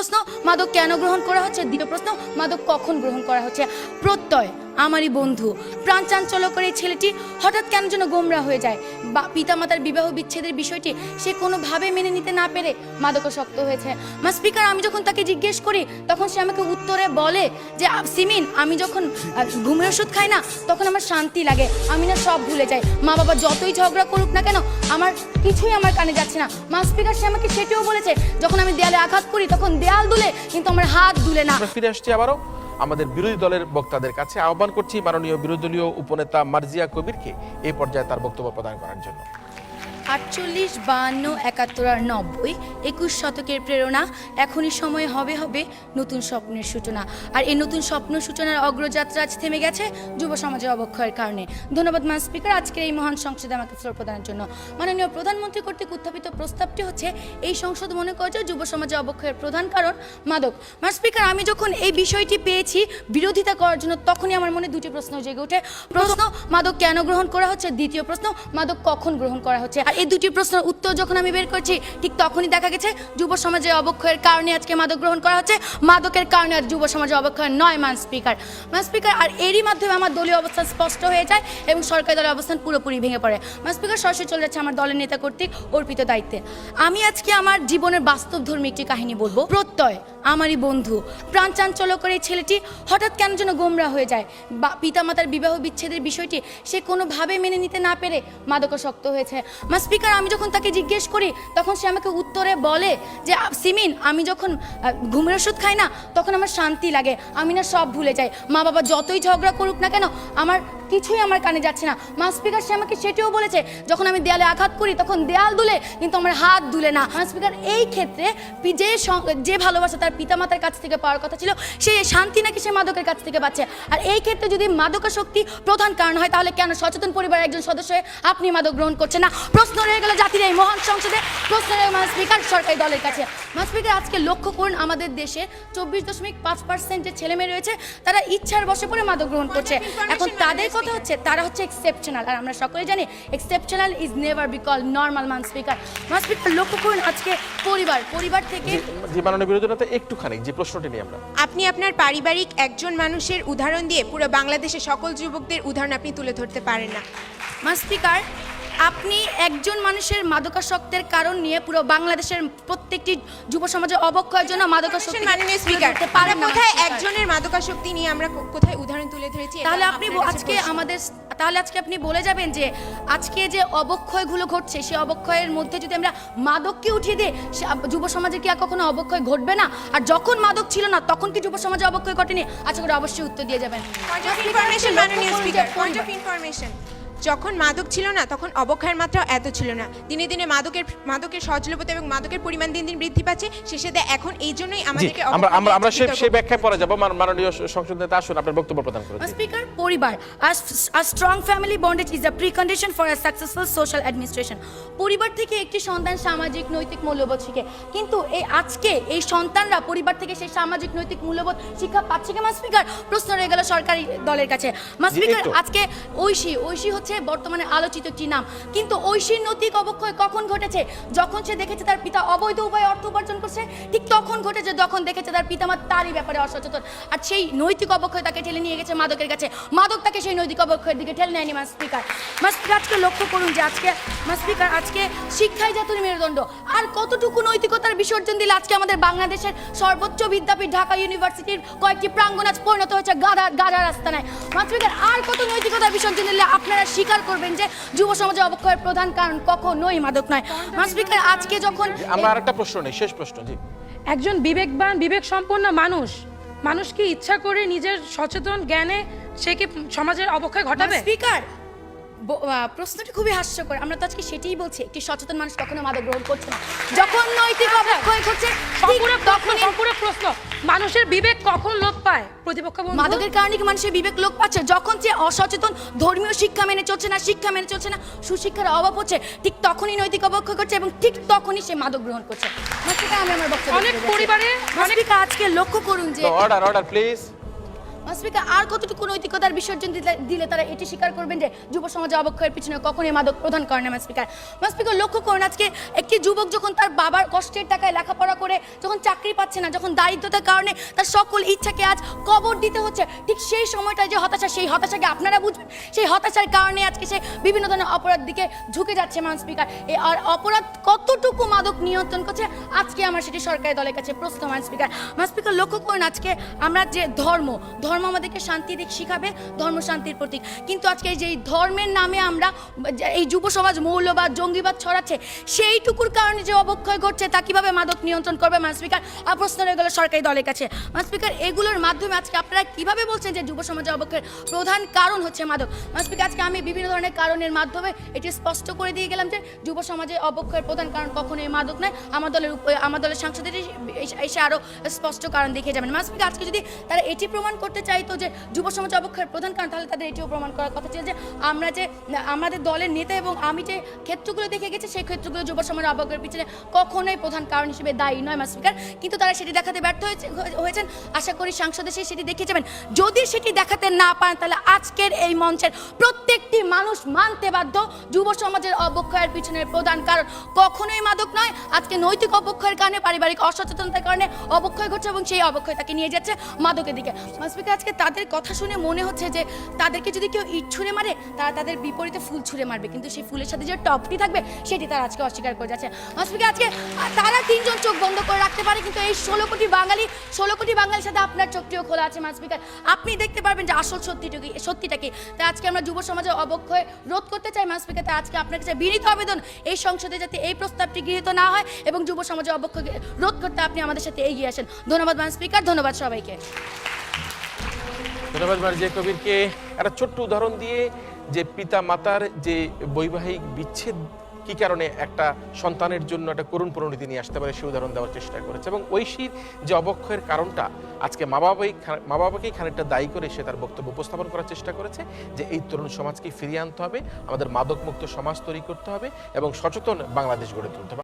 প্রশ্ন, মাদক কেন গ্রহণ করা হচ্ছে? দ্বিতীয় প্রশ্ন, মাদক কখন গ্রহণ করা হচ্ছে? প্রত্যয় আমারই বন্ধু, প্রাণ চাঞ্চল্যকর এই ছেলেটি হঠাৎ কেন যেন গোমরা হয়ে যায়। বা পিতামাতার বিবাহ বিচ্ছেদের বিষয়টি সে কোনোভাবে মেনে নিতে না পেরে মাদকাসক্ত হয়েছে। স্পিকার, আমি যখন তাকে জিজ্ঞেস করি তখন সে আমাকে উত্তরে বলে যে সিমিন, আমি যখন ঘুমের ওষুধ খাই না তখন আমার শান্তি লাগে, আমি না সব ভুলে যাই। মা বাবা যতই ঝগড়া করুক না কেন আমার কিছুই আমার কানে যাচ্ছে না। স্পিকার, সে আমাকে সেটিও বলেছে যখন আমি দেয়ালে আঘাত করি তখন দেয়াল দুলে কিন্তু আমার হাত দুলে না। ফিরে আসছি আবারও আমাদের বিরোধী দলের বক্তাদের কাছে। আহ্বান করছি মাননীয় বিরোধী দলীয় উপনেতা মার্জিয়া কবিরকে এই পর্যায়ে তার বক্তব্য প্রদান করার জন্য। 48, 52, 71 আর 90, 21 শতকের প্রেরণা। এখনই সময় হবে নতুন স্বপ্নের সূচনা। আর এই নতুন স্বপ্ন সূচনার অগ্রযাত্রা আজ থেমে গেছে যুব সমাজের অবক্ষয়ের কারণে। ধন্যবাদ স্পিকার আজকের এই মহান সংসদে আমাকে ফ্লোর প্রদানের জন্য। মাননীয় প্রধানমন্ত্রী কর্তৃক উত্থাপিত প্রস্তাবটি হচ্ছে এই সংসদ মনে করে যে যুব সমাজের অবক্ষয়ের প্রধান কারণ মাদক। স্পিকার, আমি যখন এই বিষয়টি পেয়েছি বিরোধিতা করার জন্য তখনই আমার মনে দুটি প্রশ্ন জেগে ওঠে। প্রশ্ন, মাদক কেন গ্রহণ করা হচ্ছে? দ্বিতীয় প্রশ্ন, মাদক কখন গ্রহণ করা হচ্ছে? এই দুটি প্রশ্নের উত্তর যখন আমি বের করছি ঠিক তখনই দেখা গেছে যুব সমাজের অবক্ষয়ের কারণে আজকে মাদক গ্রহণ করা হচ্ছে, মাদকের কারণে আর যুব সমাজের অবক্ষয় নয়। স্পিকার, আর এরই মাধ্যমে আমার দলীয় অবস্থান স্পষ্ট হয়ে যায় এবং সরকারি দলের অবস্থান পুরোপুরি ভেঙে পড়ে। স্পিকার, সরাসরি চলে যাচ্ছে আমার দলের নেতা কর্তৃক অর্পিত দায়িত্বে। আমি আজকে আমার জীবনের বাস্তবধর্মী একটি কাহিনী বলবো। প্রত্যয় আমারই বন্ধু, প্রাণ চাঞ্চল্যকর এই ছেলেটি হঠাৎ কেন যেন গোমরা হয়ে যায়। বা পিতামাতার বিবাহ বিচ্ছেদের বিষয়টি সে কোনোভাবে মেনে নিতে না পেরে মাদকাসক্ত হয়েছে। স্পিকার, আমি যখন তাকে জিজ্ঞেস করি তখন সে আমাকে উত্তরে বলে যে সিমিন, আমি যখন ঘুমের ওষুধ খাই না তখন আমার শান্তি লাগে, আমি না সব ভুলে যাই। মা বাবা যতই ঝগড়া করুক না কেন আমার কিছুই আমার কানে যাচ্ছে না। স্পিকার, সে আমাকে সেটিও বলেছে যখন আমি দেয়ালে আঘাত করি তখন দেয়াল দুলে কিন্তু আমার হাত দুলে না। স্পিকার, এই ক্ষেত্রে যে ভালোবাসা তার পিতামাতার কাছ থেকে পাওয়ার কথা ছিল সে শান্তি নাকি সে মাদকের কাছ থেকে পাচ্ছে? আর এই ক্ষেত্রে যদি মাদকাসক্তি প্রধান কারণ হয় তাহলে কেন সচেতন পরিবারের একজন সদস্য হয়ে আপনি মাদক গ্রহণ করছেন না? প্রশ্ন রয়ে গেল জাতির এই মহান সংসদে, প্রশ্ন রয়ে স্পিকার সরকারি দলের কাছে। স্পিকার, আজকে লক্ষ্য করুন আমাদের দেশে 24.5% যে ছেলেমেয়ে রয়েছে তারা ইচ্ছার বশে পড়ে মাদক গ্রহণ করছে। এখন তাদের কথা হচ্ছে তারা হচ্ছে এক্সেপশনাল, আর আমরা সকলে জানি exceptional is never be called normal. Speaker, লক্ষ্য করুন আজকে পরিবার থেকে যে মাননীয় বিরোধী দলনেতা একটুখানি যে প্রশ্নটি নিয়ে আমরা আপনি আপনার পারিবারিক একজন মানুষের উদাহরণ দিয়ে পুরো বাংলাদেশের সকল যুবকদের উদাহরণ আপনি তুলে ধরতে পারেন না। স্পিকার, আপনি একজন মানুষের মাদকাসক্তের কারণ নিয়ে পুরো বাংলাদেশের প্রত্যেকটি যুব সমাজের অবক্ষয়ের জন্য মাদকাসক্তি মাননীয় স্পিকার, কোথায় একজনের মাদকাসক্তি নিয়ে আমরা কোথায় উদাহরণ তুলে ধরেছি? তাহলে আজকে আপনি বলে যাবেন যে আজকে যে অবক্ষয়গুলো ঘটছে সেই অবক্ষয়ের মধ্যে যদি আমরা মাদককে উঠিয়ে দিই যুব সমাজে কি আর কখনো অবক্ষয় ঘটবে না? আর যখন মাদক ছিল না তখন কি যুব সমাজে অবক্ষয় ঘটেনি? আচ্ছা করে অবশ্যই উত্তর দিয়ে যাবেন। মাননীয় স্পিকার, পয়েন্ট অফ ইনফরমেশন, যখন মাদক ছিল না তখন অবক্ষয়ের মাত্রা এত ছিল না। দিনে দিনে মাদকের সহজলভ্যতা এবং মাদকের পরিমাণ দিন দিন বৃদ্ধি পাচ্ছে। শেষে এখন এই জন্যই আমাদেরকে আমরা সেই ব্যাখ্যায় পরে যাব। মাননীয় সংসদ নেতা আসুন আপনার বক্তব্য প্রদান করুন। স্পিকার, পরিবার a strong family bondage is a precondition for a successful social administration. পরিবার থেকে একটি সন্তান সামাজিক নৈতিক মূল্যবোধ শিখে, কিন্তু এই সন্তানরা পরিবার থেকে সেই সামাজিক নৈতিক মূল্যবোধ শিক্ষা পাচ্ছে কি? স্পিকার, প্রশ্ন রয়ে গেল সরকারি দলের কাছে। স্পিকার, আজকে ঐশী হচ্ছে বর্তমানে আলোচিত একটি নাম, কিন্তু ঐশীর নৈতিক অবক্ষয় কখন ঘটেছে? যখন সে দেখেছে তার পিতা অবৈধ উপায়ে অর্থ উপার্জন করছে, ঠিক তখন ঘটেছে যখন দেখেছে তার পিতামাতা তারই ব্যাপারে অসচেতন। আর সেই নৈতিক অবক্ষয় তাকে ঠেলে নিয়ে গেছে মাদকের কাছে, মাদক তাকে সেই নৈতিক অবক্ষয়ের দিকে ঠেলে নেয়নি। স্পিকার, আজকে লক্ষ্য করুন যে আজকে শিক্ষাই জাতির মেরুদণ্ড। আর কতটুকু নৈতিকতার বিসর্জন দিলে আজকে আমাদের বাংলাদেশের সর্বোচ্চ বিদ্যাপীঠ ঢাকা ইউনিভার্সিটির কয়েকটি প্রাঙ্গণ আজ পরিণত হয়েছে গাধার রাস্তায়। স্পিকার, আর কত নৈতিকতার বিসর্জন দিলে আপনারা স্বীকার করবেন যে যুব সমাজের অবক্ষয়ের প্রধান কারণ কখনোই মাদক নয়? স্পিকার, আজকে যখন আমরা আরেকটা প্রশ্ন নেই, শেষ প্রশ্ন। জি, একজন বিবেকবান বিবেক সম্পন্ন মানুষ কি ইচ্ছা করে নিজের সচেতন জ্ঞানে সে কি সমাজের অবক্ষয় ঘটাবে? স্পিকার, প্রশ্নটি খুবই হাস্যকর। আমরা তো আজকে সেটাই বলছি, একটি সচেতন মানুষ কখনো মাদক গ্রহণ করছে না। যখন নৈতিক অবক্ষয় ঘটছে সম্পূর্ণ প্রশ্ন, মানুষের বিবেক কখন লোপ পায়? প্রতিপক্ষ বন্ধু, মাদকের কারণে কি মানুষের বিবেক লোপ পাচ্ছে? যখন সে অসচেতন, ধর্মীয় শিক্ষা মেনে চলছে না, সুশিক্ষার অভাব হচ্ছে, ঠিক তখনই নৈতিক অবক্ষয় করছে এবং ঠিক তখনই সে মাদক গ্রহণ করছে। আমি আমার বক্তব্য অনেক পরিবারে আজকে লক্ষ্য করুন যে অর্ডার প্লিজ। স্পিকার আর কতটুকু নৈতিকতার বিসর্জন দিলে তারা এটি স্বীকার করবেন যে যুব সমাজে অবক্ষয়ের পিছনে কখনোই মাদক প্রধান কারণ না স্পিকার লক্ষ্য করুন আজকে একটি যুবক যখন তার বাবার কষ্টের টাকায় লেখাপড়া করে যখন চাকরি পাচ্ছে না, যখন দারিদ্রতার কারণে তার সকল ইচ্ছাকে আজ কবর দিতে হচ্ছে, ঠিক সেই সময়টায় যে হতাশা, সেই হতাশাকে আপনারা বুঝবেন। সেই হতাশার কারণে আজকে সে বিভিন্ন ধরনের অপরাধ দিকে ঝুঁকে যাচ্ছে স্পিকার। আর অপরাধ কতটুকু মাদক নিয়ন্ত্রণ করছে আজকে আমার সেটি সরকারি দলের কাছে প্রশ্ন স্পিকার লক্ষ্য করুন আজকে আমরা যে ধর্ম আমাদেরকে শান্তি দিক শিখাবে, ধর্ম শান্তির প্রতীক, কিন্তু আজকে যে ধর্মের নামে আমরা এই যুব সমাজ মৌলবাদ জঙ্গিবাদ ছড়াচ্ছে, সেইটুকুর কারণে যে অবক্ষয় ঘটছে তা কিভাবে মাদক নিয়ন্ত্রণ করবে স্পিকার? আর প্রশ্ন রয়ে গেল সরকারি দলের কাছে স্পিকার, এগুলোর মাধ্যমে আজকে আপনারা কিভাবে বলছেন যে যুব সমাজে অবক্ষয়ের প্রধান কারণ হচ্ছে মাদক? স্পিকার, আজকে আমি বিভিন্ন ধরনের কারণের মাধ্যমে এটি স্পষ্ট করে দিয়ে গেলাম যে যুব সমাজে অবক্ষয়ের প্রধান কারণ কখনোই মাদক নয়। আমার দলের সাংসদের এসে আরো স্পষ্ট কারণ দেখিয়ে যাবেন স্পিকার। আজকে যদি তারা এটি প্রমাণ করতে চাইতো যে যুব সমাজ অবক্ষয়ের প্রধান কারণ, তাহলে তাদের এটিও প্রমাণ করার কথা ছিল যে আমরা যে আমাদের দলের নেতা এবং আমি যে ক্ষেত্রগুলো দেখে গেছি সেই ক্ষেত্রগুলো যুব সমাজের অবক্ষয়ের পিছনে কখনোই প্রধান কারণ হিসেবে দায়ী নয় স্পিকার, কিন্তু তারা সেটি দেখাতে ব্যর্থ হয়েছেন। আশা করি সাংসদ এসে সেটি দেখিয়ে যাবেন। যদি সেটি দেখাতে না পারেন তাহলে আজকের এই মঞ্চের প্রত্যেকটি মানুষ মানতে বাধ্য যুব সমাজের অবক্ষয়ের পিছনের প্রধান কারণ কখনোই মাদক নয়। আজকে নৈতিক অবক্ষয়ের কারণে, পারিবারিক অসচেতনতার কারণে অবক্ষয় ঘটছে এবং সেই অবক্ষয় তাকে নিয়ে যাচ্ছে মাদকের দিকে স্পিকার। আজকে তাদের কথা শুনে মনে হচ্ছে যে তাদেরকে যদি কেউ ইট ছুঁড়ে মারে তারা তাদের বিপরীতে ফুল ছুঁড়ে মারবে, কিন্তু সেই ফুলের সাথে যে টপটি থাকবে সেটি তারা আজকে অস্বীকার করে যাচ্ছে স্পিকার। আজকে তারা তিনজন চোখ বন্ধ করে রাখতে পারে, কিন্তু এই 16 কোটি বাঙালির সাথে আপনার চোখটিও খোলা আছে স্পিকার। আপনি দেখতে পারবেন যে আসল সত্যিটা কি। তাই আজকে আমরা যুব সমাজের অবক্ষয় রোধ করতে চাই স্পিকার। তাই আজকে আপনার কাছে বিনীত আবেদন এই সংসদে যাতে এই প্রস্তাবটি গৃহীত না হয় এবং যুব সমাজের অবক্ষয় রোধ করতে আপনি আমাদের সাথে এগিয়ে আসেন। ধন্যবাদ স্পিকার, ধন্যবাদ সবাইকে। ধন্যবাদ মার্জিয়া কবিরকে। একটা ছোট্ট উদাহরণ দিয়ে যে পিতা মাতার যে বৈবাহিক বিচ্ছেদ কি কারণে একটা সন্তানের জন্য একটা করুণ পরিণতি নিয়ে আসতে পারে সেই উদাহরণ দেওয়ার চেষ্টা করেছে, এবং ঐশীর যে অবক্ষয়ের কারণটা আজকে মা বাবাকেই খানিকটা দায়ী করে সে তার বক্তব্য উপস্থাপন করার চেষ্টা করেছে যে এই তরুণ সমাজকে ফিরিয়ে আনতে হবে, আমাদের মাদকমুক্ত সমাজ তৈরি করতে হবে এবং সচেতন বাংলাদেশ গড়ে তুলতে হবে।